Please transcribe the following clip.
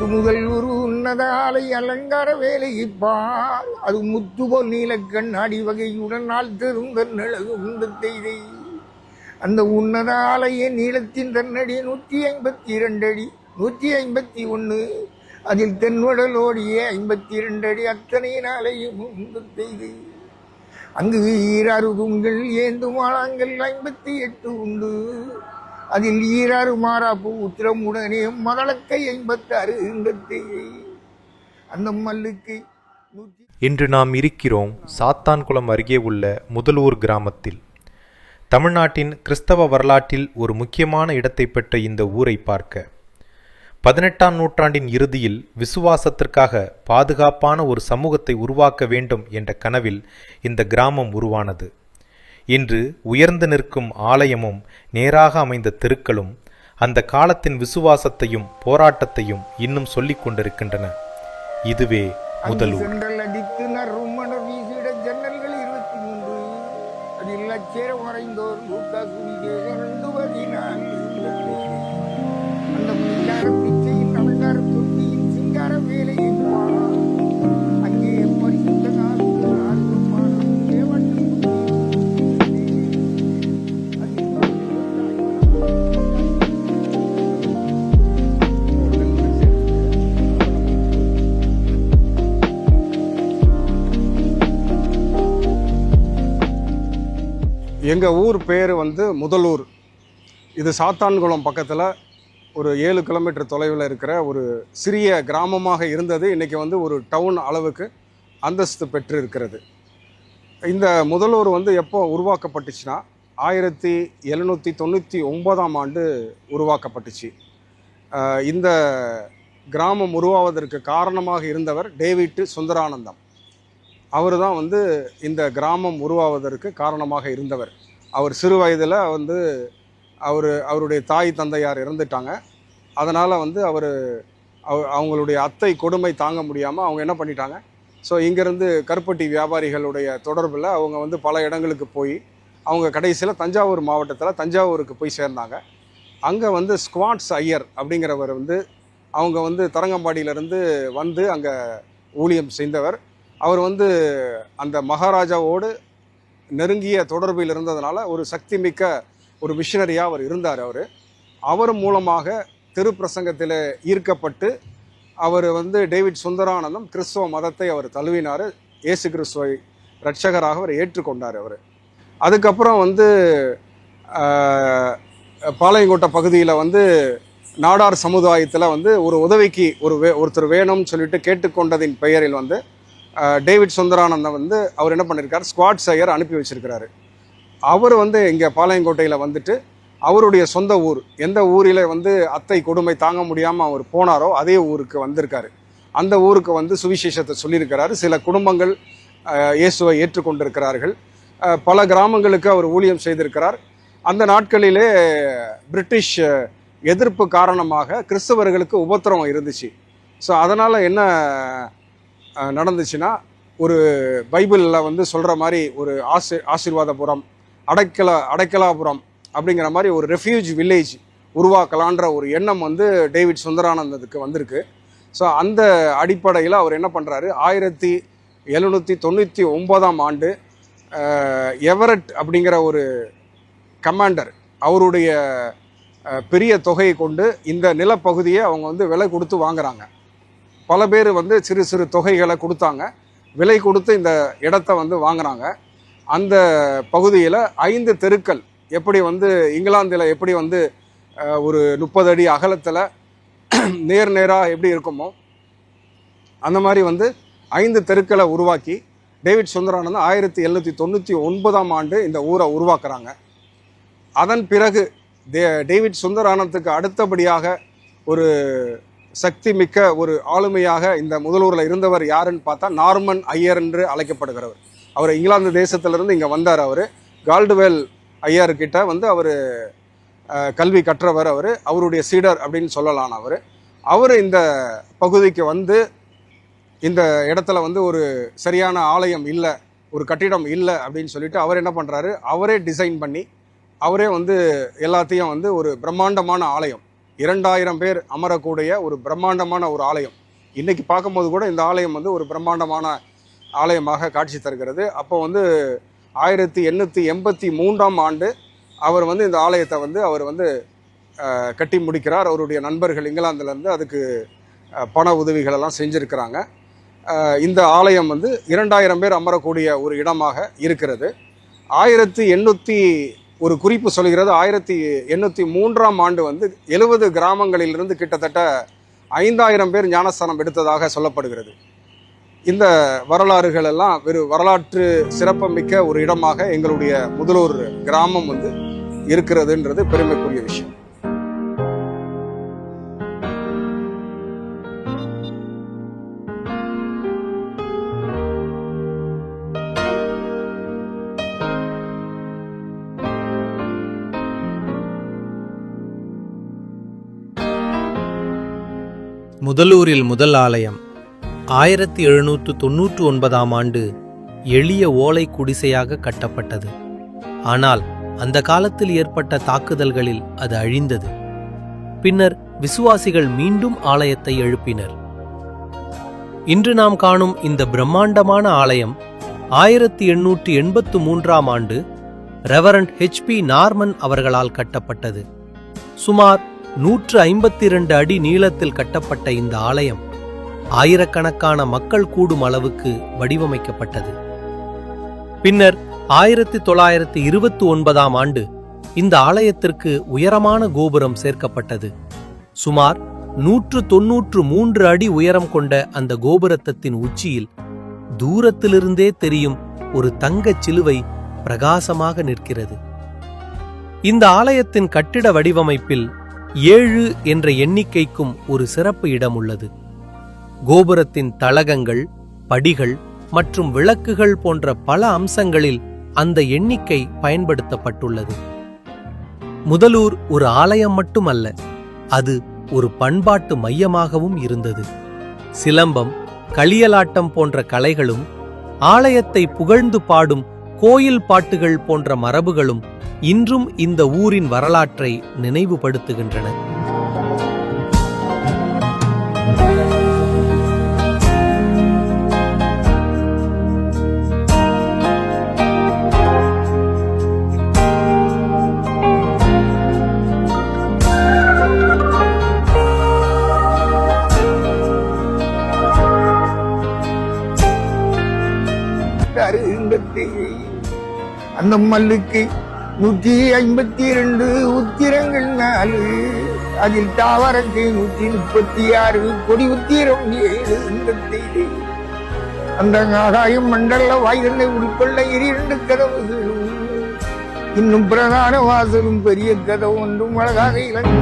முத்து முதல் ஒரு உன்னத ஆலை அலங்கார வேலைப்பார் அது முத்துபோல் நீல கண்ணாடி வகையுடன் நாள் தெருந்த நிழகு உண்டு தெய்தை அந்த உன்னத ஆலைய நீளத்தின் தன்னடி 152 அடி 151 அதில் தென்வடலோடிய 52 அடி அத்தனை நாளையும் உண்டு தெய்து அங்கு ஈராறு தூண்கள் ஏந்தும் ஆழங்கள் 58 உண்டு அதில் ஈராறு மாறாப்பு உத்திரமுடனே மதளக்கை 56 அந்த மல்லுக்கு. இன்று நாம் இருக்கிறோம் சாத்தான்குளம் அருகே உள்ள முதலூர் கிராமத்தில். தமிழ்நாட்டின் கிறிஸ்தவ வரலாற்றில் ஒரு முக்கியமான இடத்தை பெற்ற இந்த ஊரை பார்க்க 18ஆம் நூற்றாண்டின் இறுதியில் விசுவாசத்திற்காக பாதுகாப்பான ஒரு சமூகத்தை உருவாக்க வேண்டும் என்ற கனவில் இந்த கிராமம் உருவானது. இன்று உயர்ந்து நிற்கும் ஆலயமும் நேராக அமைந்த தெருக்களும் அந்த காலத்தின் விசுவாசத்தையும் போராட்டத்தையும் இன்னும் சொல்லிக் கொண்டிருக்கின்றன. இதுவே முதலூர். ஜன்னல்கள் 23 அதில் லட்சம் வரைந்தோர் அந்த மின்சார பிச்சையின் அலங்கார தொட்டியின் சிங்கார வேலையை அங்கே பரிசுத்த எங்கள் ஊர் பேர் முதலூர். இது சாத்தான்குளம் பக்கத்தில் ஒரு 7 கிலோமீட்டர் தொலைவில் இருக்கிற ஒரு சிறிய கிராமமாக இருந்தது. இன்றைக்கி ஒரு டவுன் அளவுக்கு அந்தஸ்து பெற்று இருக்கிறது. இந்த முதலூர் எப்போ உருவாக்கப்பட்டுச்சுன்னா 1799ஆம் ஆண்டு உருவாக்கப்பட்டுச்சு. இந்த கிராமம் உருவாவதற்கு காரணமாக இருந்தவர் டேவிட் சுந்தரானந்தம். அவர் தான் இந்த கிராமம் உருவாவதற்கு காரணமாக இருந்தவர். அவர் சிறு வயதில் அவருடைய தாய் தந்தையார் இறந்துட்டாங்க. அதனால் அவங்களுடைய அத்தை கொடுமை தாங்க முடியாமல் அவங்க என்ன பண்ணிட்டாங்க, ஸோ இங்கேருந்து கருப்பட்டி வியாபாரிகளுடைய தொடர்பில் அவங்க பல இடங்களுக்கு போய் அவங்க கடைசியில் தஞ்சாவூர் மாவட்டத்தில் தஞ்சாவூருக்கு போய் சேர்ந்தாங்க. அங்கே ஸ்குவாட்ஸ் ஐயர் அப்படிங்கிறவர் அவங்க தரங்கம்பாடியிலேருந்து அங்கே ஊழியம் செய்தவர். அவர் அந்த மகாராஜாவோடு நெருங்கிய தொடர்பில் இருந்ததுனால ஒரு சக்தி மிக்க ஒரு மிஷனரியாக அவர் இருந்தார். அவர் மூலமாக திருப்பிரசங்கத்தில் ஈர்க்கப்பட்டு அவர் டேவிட் சுந்தரானந்தம் கிறிஸ்தவ மதத்தை அவர் தழுவினார். இயேசு கிறிஸ்துவை இரட்சகராக அவர் ஏற்றுக்கொண்டார். அதுக்கப்புறம் பாளையங்கோட்டை பகுதியில் நாடார் சமுதாயத்தில் ஒரு உதவிக்கு ஒருத்தர் வேணும்னு சொல்லிட்டு கேட்டுக்கொண்டதின் பெயரில் டேவிட் சுந்தரானந்தம் அவர் என்ன பண்ணியிருக்கார், ஸ்குவாட்ஸ் ஐயர் அனுப்பி வச்சிருக்கிறாரு. அவர் இங்கே பாளையங்கோட்டையில் அவருடைய சொந்த ஊர் எந்த ஊரில் அத்தை கொடுமை தாங்க முடியாமல் அவர் போனாரோ அதே ஊருக்கு வந்திருக்காரு. அந்த ஊருக்கு சுவிசேஷத்தை சொல்லியிருக்கிறாரு. சில குடும்பங்கள் இயேசுவை ஏற்றுக்கொண்டிருக்கிறார்கள். பல கிராமங்களுக்கு அவர் ஊழியம் செய்திருக்கிறார். அந்த நாட்களிலே பிரிட்டிஷ் எதிர்ப்பு காரணமாக கிறிஸ்தவர்களுக்கு உபத்திரவம் இருந்துச்சு. ஸோ அதனால் என்ன நடந்துச்சுன்னா, ஒரு பைபிளில் சொல்கிற மாதிரி ஒரு ஆசீர்வாதபுரம், அடைக்கலாபுரம் அப்படிங்கிற மாதிரி ஒரு ரெஃப்யூஜ் வில்லேஜ் உருவாக்கலான்ற ஒரு எண்ணம் டேவிட் சுந்தரானந்தத்துக்கு வந்திருக்கு. ஸோ அந்த அடிப்படையில் அவர் என்ன பண்ணுறாரு, 1799ஆம் ஆண்டு எவரட் அப்படிங்கிற ஒரு கமாண்டர் அவருடைய பெரிய தொகையை கொண்டு இந்த நிலப்பகுதியை அவங்க விலை கொடுத்து வாங்குறாங்க. பல பேர் சிறு சிறு தொகைகளை கொடுத்தாங்க, விலை கொடுத்து இந்த இடத்த வாங்குறாங்க. அந்த பகுதியில் 5 தெருக்கள் எப்படி இங்கிலாந்தில் எப்படி ஒரு 30 அடி அகலத்தில் நேராக எப்படி இருக்குமோ அந்த மாதிரி 5 தெருக்களை உருவாக்கி டேவிட் சுந்தரானந்தம் 1799ஆம் ஆண்டு இந்த ஊரை உருவாக்குறாங்க. அதன் பிறகு டேவிட் சுந்தரானந்தத்துக்கு அடுத்தபடியாக ஒரு சக்தி மிக்க ஒரு ஆளுமையாக இந்த முதலூரில் இருந்தவர் யாருன்னு பார்த்தா நார்மன் ஐயர் என்று அழைக்கப்படுகிறவர். அவர் இங்கிலாந்து தேசத்திலிருந்து இங்கே வந்தார். அவர் கால்டுவெல் ஐயர்கிட்ட அவர் கல்வி கற்றவர். அவருடைய சீடர் அப்படின்னு சொல்லலாம். அவர் இந்த பகுதிக்கு இந்த இடத்துல ஒரு சரியான ஆலயம் இல்லை, ஒரு கட்டிடம் இல்லை அப்படின்னு சொல்லிட்டு அவர் என்ன பண்ணுறாரு, அவரே டிசைன் பண்ணி அவரே எல்லாத்தையும் ஒரு பிரம்மாண்டமான ஆலயம் 2000 பேர் அமரக்கூடிய ஒரு பிரம்மாண்டமான ஒரு ஆலயம். இன்றைக்கி பார்க்கும்போது கூட இந்த ஆலயம் வந்து ஒரு பிரம்மாண்டமான ஆலயமாக காட்சி தருகிறது. அப்போ வந்து 1883ஆம் ஆண்டு அவர் வந்து இந்த ஆலயத்தை வந்து அவர் வந்து கட்டி முடிக்கிறார். அவருடைய நண்பர்கள் இங்கிலாந்துலேருந்து அதுக்கு பண உதவிகளெல்லாம் செஞ்சுருக்கிறாங்க. இந்த ஆலயம் வந்து 2000 பேர் அமரக்கூடிய ஒரு இடமாக இருக்கிறது. ஒரு குறிப்பு சொல்கிறது 1803ஆம் ஆண்டு வந்து 70 கிராமங்களிலிருந்து கிட்டத்தட்ட 5000 பேர் ஞானஸ்தானம் எடுத்ததாக சொல்லப்படுகிறது. இந்த வரலாறுகள் எல்லாம் வரலாற்று சிறப்புமிக்க ஒரு இடமாக எங்களுடைய முதலூர் கிராமம் வந்து இருக்கிறதுன்றது பெருமைக்குரிய விஷயம். முதலூரில் முதல் ஆலயம் 1799ஆம் ஆண்டு எளிய ஓலை குடிசையாக கட்டப்பட்டது. ஆனால் அந்த காலத்தில் ஏற்பட்ட தாக்குதல்களில் அது அழிந்தது. பின்னர் விசுவாசிகள் மீண்டும் ஆலயத்தை எழுப்பினர். இன்று நாம் காணும் இந்த பிரம்மாண்டமான ஆலயம் 1883ஆம் ஆண்டு ரெவரண்ட் H.P. நார்மன் அவர்களால் கட்டப்பட்டது. சுமார் 152 அடி நீளத்தில் கட்டப்பட்ட இந்த ஆலயம் ஆயிரக்கணக்கான மக்கள் கூடும் அளவுக்கு வடிவமைக்கப்பட்டது. பின்னர் 1929ஆம் ஆண்டு இந்த ஆலயத்திற்கு உயரமான கோபுரம் சேர்க்கப்பட்டது. சுமார் 193 அடி உயரம் கொண்ட அந்த கோபுரத்தின் உச்சியில் தூரத்திலிருந்தே தெரியும் ஒரு தங்கச் சிலுவை பிரகாசமாக நிற்கிறது. இந்த ஆலயத்தின் கட்டிட வடிவமைப்பில் 7 என்ற எண்ணிக்கைக்கும் ஒரு சிறப்பு இடம் உள்ளது. கோபுரத்தின் தளகங்கள், படிகள் மற்றும் விளக்குகள் போன்ற பல அம்சங்களில் அந்த எண்ணிக்கை பயன்படுத்தப்பட்டுள்ளது. முதலூர் ஒரு ஆலயம் மட்டுமல்ல, அது ஒரு பண்பாட்டு மையமாகவும் இருந்தது. சிலம்பம், களியலாட்டம் போன்ற கலைகளும், ஆலயத்தை புகழ்ந்து பாடும் கோயில் பாட்டுகள் போன்ற மரபுகளும் இன்றும் இந்த ஊரின் வரலாற்றை நினைவுபடுத்துகின்றன. அந்த மல்லுக்கு 152 உத்திரங்கள் 4, அதில் தாவரத்தை 136, கொடி உத்திரம் 7. இந்த செய்தி அந்த ஆகாயம் மண்டல வாய்களை உட்கொள்ள 2 கதவுகளும் இன்னும் பிரதான வாசலும் பெரிய கதவு ஒன்றும் அழகாக இளங்கு